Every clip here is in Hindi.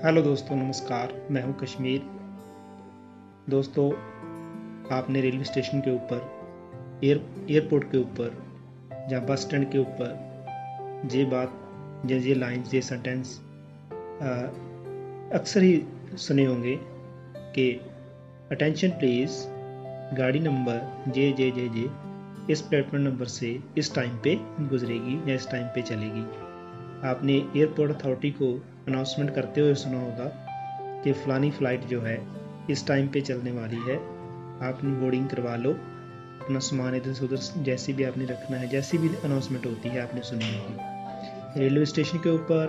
हेलो दोस्तों, नमस्कार। मैं हूं कश्मीर। दोस्तों, आपने रेलवे स्टेशन के ऊपर, एयरपोर्ट के ऊपर, या बस स्टैंड के ऊपर ये बात, ये लाइन्स, ये सेंटेंस अक्सर ही सुने होंगे कि अटेंशन प्लीज़, गाड़ी नंबर जे जे जे जे इस प्लेटफॉर्म नंबर से इस टाइम पे गुजरेगी या इस टाइम पे चलेगी। आपने एयरपोर्ट अथॉरिटी को अनाउंसमेंट करते हुए सुना होगा कि फ़लानी फ़्लाइट जो है इस टाइम पे चलने वाली है, आपने बोर्डिंग करवा लो, अपना सामान इधर से उधर जैसे भी आपने रखना है, जैसी भी अनाउंसमेंट होती है आपने सुनी होगी। रेलवे स्टेशन के ऊपर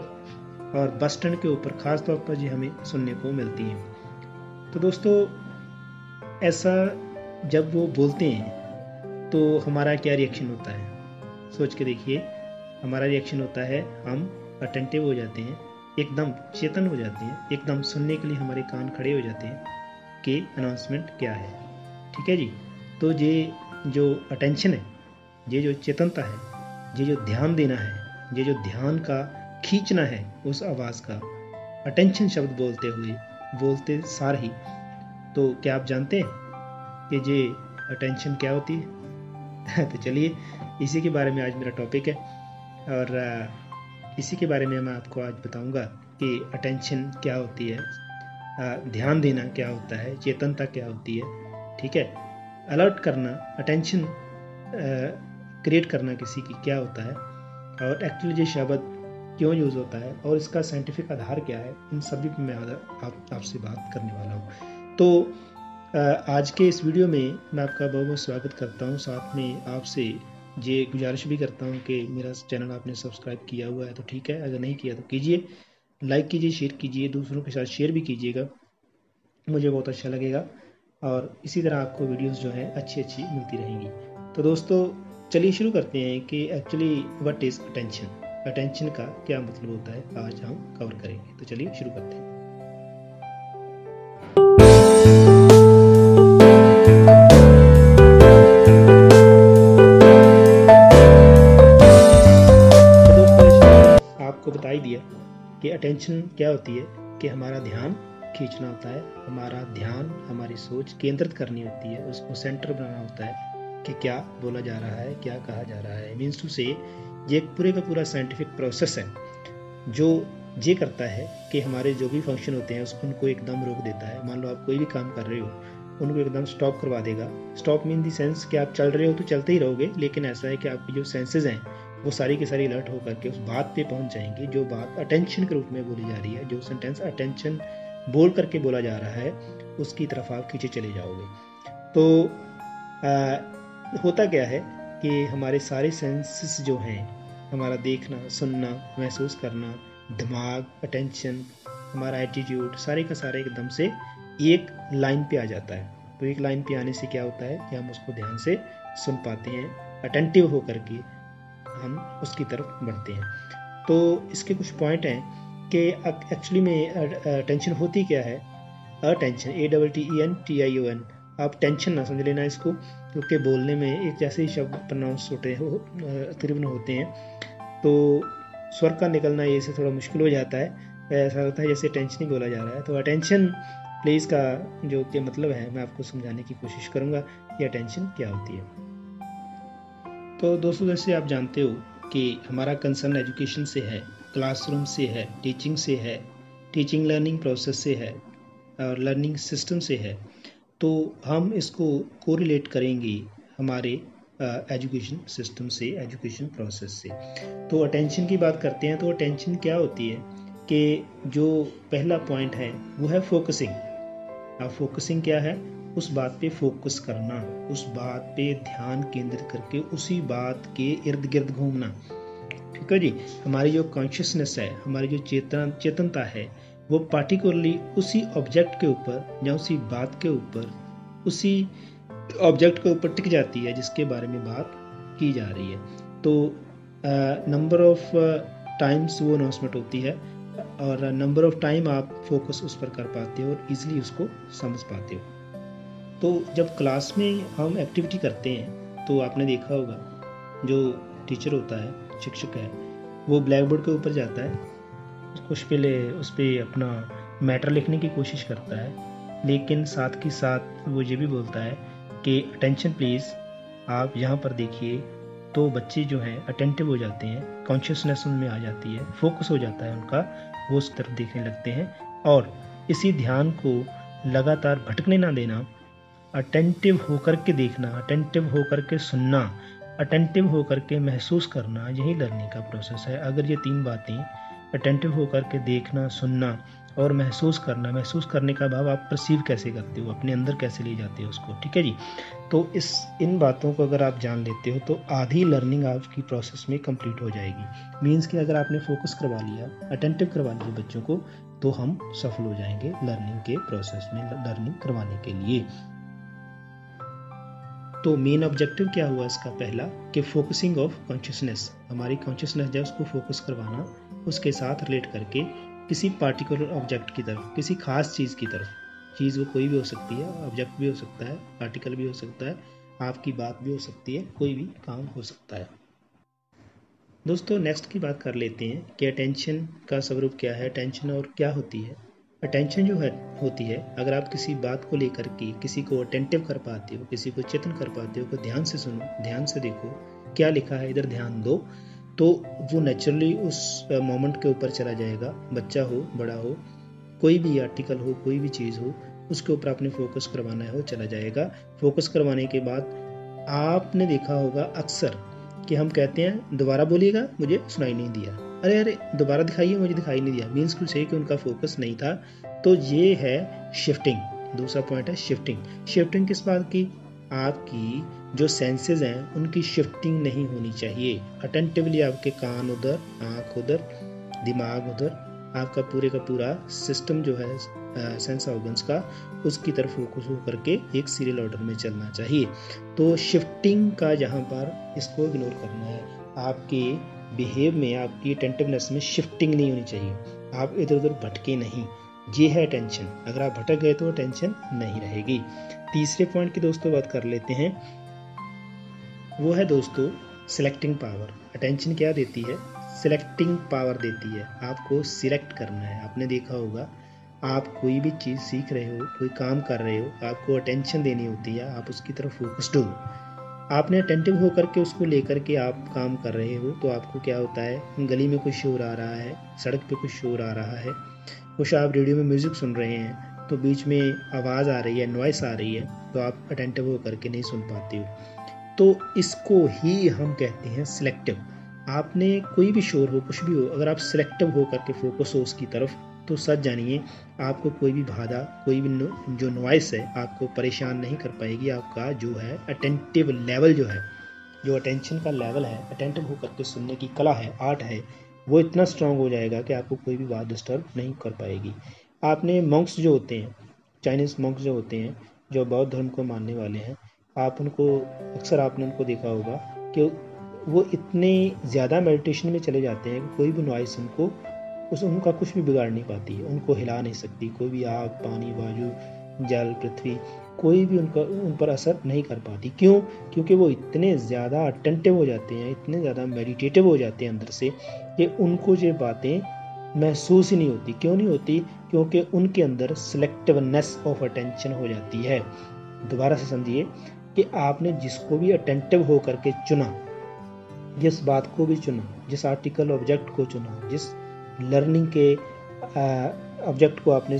और बस स्टैंड के ऊपर ख़ास तौर पर ये हमें सुनने को मिलती हैं। तो दोस्तों, ऐसा जब वो बोलते हैं तो हमारा क्या रिएक्शन होता है, सोच के देखिए। हमारा रिएक्शन होता है, हम अटेंटिव हो जाते हैं, एकदम चेतन हो जाते हैं, एकदम सुनने के लिए हमारे कान खड़े हो जाते हैं कि अनाउंसमेंट क्या है। ठीक है जी। तो ये जो अटेंशन है, ये जो चेतनता है, ये जो ध्यान देना है, ये जो ध्यान का खींचना है उस आवाज़ का, अटेंशन शब्द बोलते सार ही, तो क्या आप जानते हैं कि ये अटेंशन क्या होती है? तो चलिए, इसी के बारे में आज मेरा टॉपिक है और इसी के बारे में मैं आपको आज बताऊंगा कि अटेंशन क्या होती है, ध्यान देना क्या होता है, चेतनता क्या होती है। ठीक है, अलर्ट करना, अटेंशन क्रिएट करना किसी की क्या होता है, और एक्चुअली ये शब्द क्यों यूज़ होता है और इसका साइंटिफिक आधार क्या है, इन सभी पर मैं आपसे बात करने वाला हूँ। तो आज के इस वीडियो में मैं आपका बहुत बहुत स्वागत करता हूँ। साथ में आपसे ये गुजारिश भी करता हूँ कि मेरा चैनल आपने सब्सक्राइब किया हुआ है तो ठीक है, अगर नहीं किया तो कीजिए, लाइक कीजिए, शेयर कीजिए, दूसरों के साथ शेयर भी कीजिएगा, मुझे बहुत अच्छा लगेगा। और इसी तरह आपको वीडियोस जो है अच्छी मिलती रहेंगी। तो दोस्तों, चलिए शुरू करते हैं कि actually what is attention, attention का क्या मतलब होता है, आज हम कवर करेंगे। तो चलिए शुरू करते हैं। बता ही दिया कि अटेंशन क्या होती है, कि हमारा ध्यान खींचना होता है, हमारा ध्यान, हमारी सोच केंद्रित करनी होती है, उसको सेंटर बनाना होता है कि क्या बोला जा रहा है, क्या कहा जा रहा है। मीन्स टू से ये एक पूरे का पूरा साइंटिफिक प्रोसेस है जो ये करता है कि हमारे जो भी फंक्शन होते हैं उनको एकदम रोक देता है। मान लो आप कोई भी काम कर रहे हो, उनको एकदम स्टॉप करवा देगा। स्टॉप मीन दी सेंस कि आप चल रहे हो तो चलते ही रहोगे, लेकिन ऐसा है कि आपकी जो सेंसेस हैं वो सारी की सारी अलर्ट होकर के उस बात पे पहुंच जाएंगे जो बात अटेंशन के रूप में बोली जा रही है, जो सेंटेंस अटेंशन बोल करके बोला जा रहा है, उसकी तरफ आप खींचे चले जाओगे। तो होता क्या है कि हमारे सारे सेंसेस जो हैं, हमारा देखना, सुनना, महसूस करना, दिमाग, अटेंशन, हमारा एटीट्यूड, सारे का सारे एकदम से एक लाइन पे आ जाता है। तो एक लाइन पे आने से क्या होता है कि हम उसको ध्यान से सुन पाते हैं, अटेंटिव होकर के हम उसकी तरफ बढ़ते हैं। तो इसके कुछ पॉइंट हैं कि एक्चुअली में अटेंशन होती क्या है। अटेंशन, ATTENTION, आप टेंशन ना समझ लेना इसको, क्योंकि बोलने में एक जैसे ही शब्द प्रोनाउंस तीव्र होते हैं तो स्वर का निकलना ये से थोड़ा मुश्किल हो जाता है। ऐसा होता है जैसे टेंशन ही बोला जा रहा है। तो अटेंशन प्लीज़ का जो कि मतलब है, मैं आपको समझाने की कोशिश करूँगा कि अटेंशन क्या होती है। तो दोस्तों, जैसे आप जानते हो कि हमारा कंसर्न एजुकेशन से है, क्लासरूम से है, टीचिंग से है, टीचिंग लर्निंग प्रोसेस से है और लर्निंग सिस्टम से है। तो हम इसको कोरिलेट करेंगे हमारे एजुकेशन सिस्टम से, एजुकेशन प्रोसेस से। तो अटेंशन की बात करते हैं तो अटेंशन क्या होती है कि जो पहला पॉइंट है वो है फोकसिंग। अब फोकसिंग क्या है? उस बात पे फोकस करना, उस बात पे ध्यान केंद्रित करके उसी बात के इर्द गिर्द घूमना। ठीक है जी। हमारी जो कॉन्शियसनेस है, हमारी जो चेतनता है, वो पार्टिकुलरली उसी ऑब्जेक्ट के ऊपर या उसी बात के ऊपर, उसी ऑब्जेक्ट के ऊपर टिक जाती है जिसके बारे में बात की जा रही है। तो नंबर ऑफ टाइम्स वो अनाउंसमेंट होती है और नंबर ऑफ टाइम आप फोकस उस पर कर पाते हो और इजीली उसको समझ पाते हो। तो जब क्लास में हम एक्टिविटी करते हैं तो आपने देखा होगा जो टीचर होता है, शिक्षक है, वो ब्लैक बोर्ड के ऊपर जाता है, उस पर अपना मैटर लिखने की कोशिश करता है, लेकिन साथ के साथ वो ये भी बोलता है कि अटेंशन प्लीज़, आप यहाँ पर देखिए। तो बच्चे जो हैं अटेंटिव हो जाते हैं, कॉन्शियसनेस उनमें आ जाती है, फोकस हो जाता है उनका, वो उस तरफ देखने लगते हैं। और इसी ध्यान को लगातार भटकने ना देना, अटेंटिव होकर के देखना, अटेंटिव होकर के सुनना, अटेंटिव होकर के महसूस करना, यही लर्निंग का प्रोसेस है। अगर ये 3 बातें, अटेंटिव होकर के देखना, सुनना और महसूस करना, महसूस करने का भाव आप परसीव कैसे करते हो, अपने अंदर कैसे ले जाते हो उसको, ठीक है जी। तो इन बातों को अगर आप जान लेते हो तो आधी लर्निंग आपकी प्रोसेस में कंप्लीट हो जाएगी। मीन्स कि अगर आपने फोकस करवा लिया, अटेंटिव करवा लिया बच्चों को, तो हम सफल हो जाएंगे लर्निंग के प्रोसेस में, लर्निंग करवाने के लिए। तो मेन ऑब्जेक्टिव क्या हुआ इसका? पहला कि फोकसिंग ऑफ कॉन्शियसनेस, हमारी कॉन्शियसनेस जो है उसको फोकस करवाना, उसके साथ रिलेट करके किसी पार्टिकुलर ऑब्जेक्ट की तरफ, किसी खास चीज़ की तरफ। चीज़ वो कोई भी हो सकती है, ऑब्जेक्ट भी हो सकता है, आर्टिकल भी हो सकता है, आपकी बात भी हो सकती है, कोई भी काम हो सकता है। दोस्तों नेक्स्ट की बात कर लेते हैं कि अटेंशन का स्वरूप क्या है, अटेंशन और क्या होती है। अटेंशन जो है होती है, अगर आप किसी बात को लेकर के किसी को अटेंटिव कर पाते हो, किसी को चेतन कर पाते हो, को ध्यान से सुनो, ध्यान से देखो क्या लिखा है, इधर ध्यान दो, तो वो नेचुरली उस मोमेंट के ऊपर चला जाएगा। बच्चा हो, बड़ा हो, कोई भी आर्टिकल हो, कोई भी चीज़ हो, उसके ऊपर आपने फोकस करवाना है, वो चला जाएगा। फोकस करवाने के बाद आपने देखा होगा अक्सर कि हम कहते हैं दोबारा बोलिएगा, मुझे सुनाई नहीं दिया, अरे अरे दोबारा दिखाइए, मुझे दिखाई नहीं दिया। मीन्स कुछ है कि उनका फोकस नहीं था। तो ये है शिफ्टिंग। दूसरा पॉइंट है शिफ्टिंग। शिफ्टिंग किस बात की? आपकी जो सेंसेस हैं उनकी शिफ्टिंग नहीं होनी चाहिए। अटेंटिवली आपके कान उधर, आँख उधर, दिमाग उधर, आपका पूरे का पूरा सिस्टम जो है सेंस ऑर्गन्स का, उसकी तरफ फोकस होकर के एक सीरियल ऑर्डर में चलना चाहिए। तो शिफ्टिंग का यहाँ पर इसको इग्नोर करना है। आपके बिहेव में, आपकी अटेंटिवनेस में शिफ्टिंग नहीं होनी चाहिए। आप इधर उधर भटके नहीं, ये है अटेंशन। अगर आप भटक गए तो अटेंशन नहीं रहेगी। तीसरे पॉइंट की दोस्तों बात कर लेते हैं, वो है दोस्तों सिलेक्टिंग पावर। अटेंशन क्या देती है? सिलेक्टिंग पावर देती है। आपको सिलेक्ट करना है। आपने देखा होगा, आप कोई भी चीज़ सीख रहे हो, कोई काम कर रहे हो, आपको अटेंशन देनी होती है, आप उसकी तरफ फोकस्ड हो। आपने अटेंटिव होकर के उसको लेकर के आप काम कर रहे हो, तो आपको क्या होता है, गली में कुछ शोर आ रहा है, सड़क पे कुछ शोर आ रहा है, कुछ आप रेडियो में म्यूजिक सुन रहे हैं, तो बीच में आवाज़ आ रही है, नॉइस आ रही है, तो आप अटेंटिव होकर के नहीं सुन पाते हो। तो इसको ही हम कहते हैं सिलेक्टिव। आपने कोई भी शोर हो, कुछ भी हो, अगर आप सिलेक्टिव होकर के फोकस हो उसकी तरफ, तो सच जानिए आपको कोई भी बाधा, कोई भी जो नॉइस है आपको परेशान नहीं कर पाएगी। आपका जो है अटेंटिव लेवल जो है, जो अटेंशन का लेवल है, अटेंटिव होकर के सुनने की कला है, आर्ट है, वो इतना स्ट्रांग हो जाएगा कि आपको कोई भी बात डिस्टर्ब नहीं कर पाएगी। आपने मॉन्क्स जो होते हैं, चाइनीज़ मॉन्क्स जो होते हैं, जो बौद्ध धर्म को मानने वाले हैं, आप उनको अक्सर आपने उनको देखा होगा कि वो इतने ज़्यादा मेडिटेशन में चले जाते हैं कि कोई भी नॉइस उनका कुछ भी बिगाड़ नहीं पाती है, उनको हिला नहीं सकती। कोई भी आग, पानी, वायु, जल, पृथ्वी, कोई भी उन पर असर नहीं कर पाती। क्यों? क्योंकि वो इतने ज़्यादा अटेंटिव हो जाते हैं, इतने ज़्यादा मेडिटेटिव हो जाते हैं अंदर से, कि उनको ये बातें महसूस ही नहीं होती। क्यों नहीं होती? क्योंकि उनके अंदर सिलेक्टिवनेस ऑफ अटेंशन हो जाती है। दोबारा से समझिए कि आपने जिसको भी अटेंटिव होकर के चुना, जिस बात को भी चुना, जिस आर्टिकल ऑब्जेक्ट को चुना, जिस लर्निंग के ऑब्जेक्ट को आपने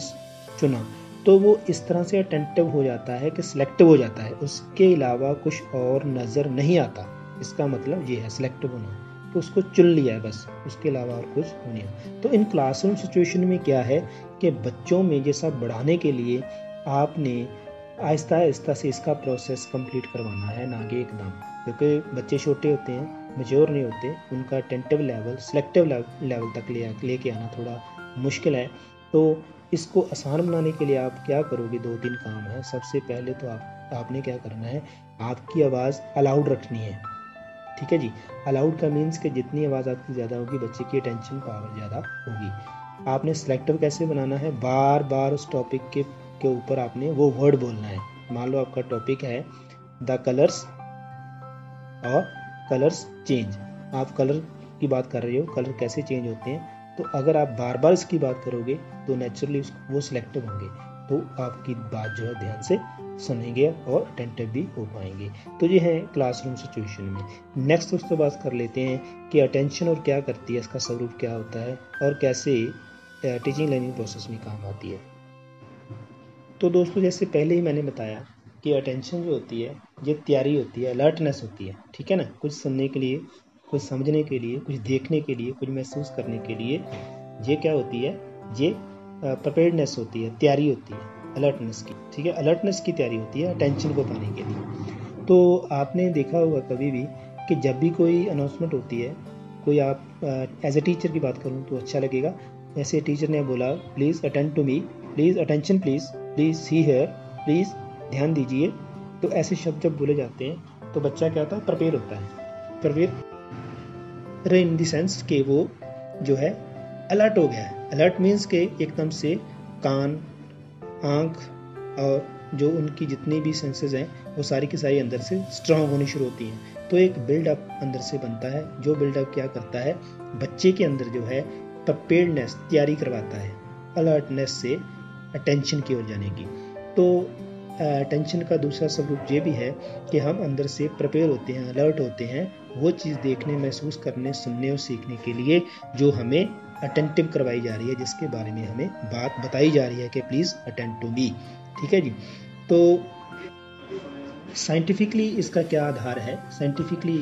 चुना, तो वो इस तरह से अटेंटिव हो जाता है कि सिलेक्टिव हो जाता है, उसके अलावा कुछ और नज़र नहीं आता। इसका मतलब ये है सिलेक्टिव होना, तो उसको चुन लिया है बस, उसके अलावा और कुछ नहीं है। तो इन क्लासरूम सिचुएशन में क्या है कि बच्चों में ये सब बढ़ाने के लिए आपने आहिस्ता आहिस्ता से इसका प्रोसेस कंप्लीट करवाना है, ना कि एकदम। क्योंकि बच्चे छोटे होते हैं, मैच्योर नहीं होते, उनका अटेंटिव लेवल सिलेक्टिव लेवल तक लेके आना थोड़ा मुश्किल है। तो इसको आसान बनाने के लिए आप क्या करोगे? 2-3 काम है। सबसे पहले तो आपने क्या करना है, आपकी आवाज़ अलाउड रखनी है। ठीक है जी। अलाउड का मीन्स कि जितनी आवाज़ आपकी ज़्यादा होगी, बच्चे की अटेंशन पावर ज़्यादा होगी। आपने सिलेक्टिव कैसे बनाना है? बार बार उस टॉपिक के ऊपर आपने वो वर्ड बोलना है। मान लो आपका टॉपिक है द कलर्स और कलर्स चेंज। आप कलर की बात कर रहे हो, कलर कैसे चेंज होते हैं, तो अगर आप बार बार इसकी बात करोगे तो नेचुरली वो सिलेक्टिव होंगे, तो आपकी बात जो है ध्यान से सुनेंगे और अटेंटिव भी हो पाएंगे। तो ये है क्लासरूम सिचुएशन में। नेक्स्ट दोस्तों बात कर लेते हैं कि अटेंशन और क्या करती है, इसका स्वरूप क्या होता है और कैसे टीचिंग लर्निंग प्रोसेस में काम आती है। तो दोस्तों जैसे पहले ही मैंने बताया कि अटेंशन जो होती है ये तैयारी होती है, अलर्टनेस होती है, ठीक है ना। कुछ सुनने के लिए, कुछ समझने के लिए, कुछ देखने के लिए, कुछ महसूस करने के लिए ये क्या होती है, ये प्रिपेयर्डनेस होती है, तैयारी होती है अलर्टनेस की, ठीक है। अलर्टनेस की तैयारी होती है अटेंशन को पाने के लिए। तो आपने देखा होगा कभी भी कि जब भी कोई अनाउंसमेंट होती है, कोई आप एज ए टीचर की बात करूँ तो अच्छा लगेगा, जैसे टीचर ने बोला please attend to me, please attention please, please see here, please ध्यान दीजिए। तो ऐसे शब्द जब बोले जाते हैं तो बच्चा क्या होता है, प्रिपेयर होता है। प्रिपेयर इन द सेंस कि वो जो है अलर्ट हो गया है। अलर्ट मीन्स के एकदम से कान, आँख और जो उनकी जितनी भी सेंसेस हैं वो सारी की सारी अंदर से स्ट्रांग होनी शुरू होती हैं। तो एक बिल्डअप अंदर से बनता है, जो बिल्डअप क्या करता है, बच्चे के अंदर जो है प्रिपेयर्डनेस, तैयारी करवाता है अलर्टनेस से अटेंशन की ओर जाने की। तो अटेंशन का दूसरा स्वरूप ये भी है कि हम अंदर से प्रिपेयर होते हैं, अलर्ट होते हैं वो चीज़ देखने, महसूस करने, सुनने और सीखने के लिए जो हमें अटेंटिव करवाई जा रही है, जिसके बारे में हमें बात बताई जा रही है कि प्लीज़ अटेंड टू मी, ठीक है जी। तो साइंटिफिकली इसका क्या आधार है? साइंटिफिकली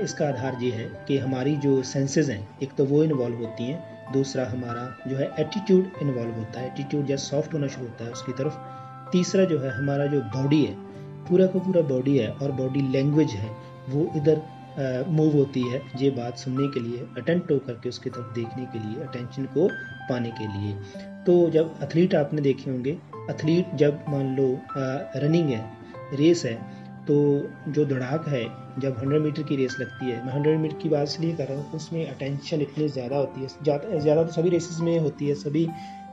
इसका आधार ये है कि हमारी जो सेंसेस हैं, एक तो वो इन्वॉल्व होती हैं, दूसरा हमारा जो है एटीट्यूड इन्वॉल्व होता है, एटीट्यूड जब सॉफ्ट होना शुरू होता है उसकी तरफ। तीसरा जो है हमारा जो बॉडी है, पूरा का पूरा बॉडी है और बॉडी लैंग्वेज है, वो इधर मूव होती है ये बात सुनने के लिए, अटेंट होकर के उसकी तरफ देखने के लिए, अटेंशन को पाने के लिए। तो जब एथलीट आपने देखे होंगे, एथलीट जब मान लो रनिंग है, रेस है, तो जो दौड़ाक है, जब 100 मीटर की रेस लगती है, मैं 100 मीटर की बात इसलिए कर रहा हूँ, उसमें अटेंशन इतनी ज़्यादा होती है, ज़्यादा तो सभी रेसेस में होती है, सभी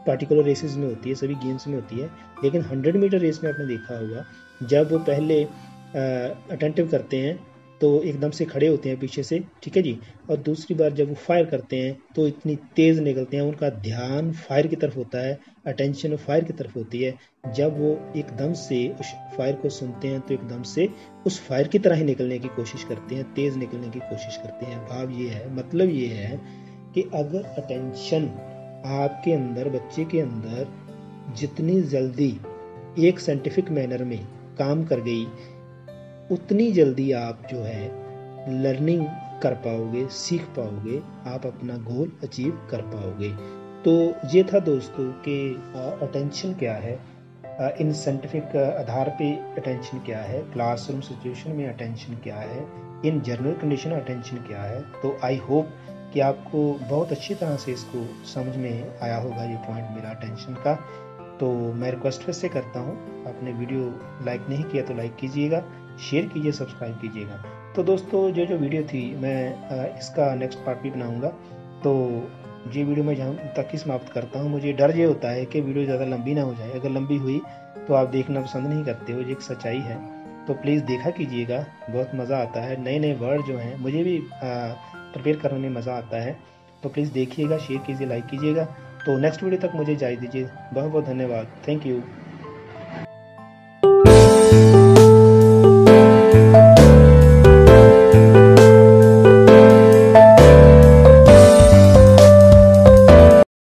पार्टिकुलर रेसेस में होती है, सभी गेम्स में होती है, लेकिन 100 मीटर रेस में आपने देखा होगा जब वो पहले अटेंटिव करते हैं तो एकदम से खड़े होते हैं पीछे से, ठीक है जी, और दूसरी बार जब वो फायर करते हैं तो इतनी तेज़ निकलते हैं, उनका ध्यान फायर की तरफ होता है, अटेंशन फायर की तरफ होती है। जब वो एकदम से उस फायर को सुनते हैं तो एकदम से उस फायर की तरह ही निकलने की कोशिश करते हैं, तेज़ निकलने की कोशिश करते हैं। भाव ये है, मतलब ये है कि अगर अटेंशन आपके अंदर, बच्चे के अंदर जितनी जल्दी एक साइंटिफिक मैनर में काम कर गई, उतनी जल्दी आप जो है लर्निंग कर पाओगे, सीख पाओगे, आप अपना गोल अचीव कर पाओगे। तो ये था दोस्तों कि अटेंशन क्या है, in scientific Aadhaar pay attention क्या है, क्लासरूम सिचुएशन में अटेंशन क्या है, इन जनरल कंडीशन अटेंशन क्या है। तो आई होप कि आपको बहुत अच्छी तरह से इसको समझ में आया होगा ये पॉइंट मेरा अटेंशन का। तो मैं रिक्वेस्ट फिर से करता हूँ, आपने वीडियो लाइक नहीं किया तो लाइक कीजिएगा, शेयर कीजिए, सब्सक्राइब कीजिएगा। तो दोस्तों जो वीडियो थी मैं इसका नेक्स्ट पार्ट भी बनाऊँगा। तो ये वीडियो मैं जहाँ तक ही समाप्त करता हूँ। मुझे डर ये होता है कि वीडियो ज़्यादा लंबी ना हो जाए, अगर लंबी हुई तो आप देखना पसंद नहीं करते हो, ये एक सच्चाई है। तो प्लीज़ देखा कीजिएगा, बहुत मज़ा आता है, नए नए वर्ड जो हैं मुझे भी प्रिपेयर करने में मज़ा आता है। तो प्लीज़ देखिएगा, शेयर कीजिए, लाइक कीजिएगा। तो नेक्स्ट वीडियो तक मुझे इजाज़त दीजिए, बहुत बहुत धन्यवाद, थैंक यू।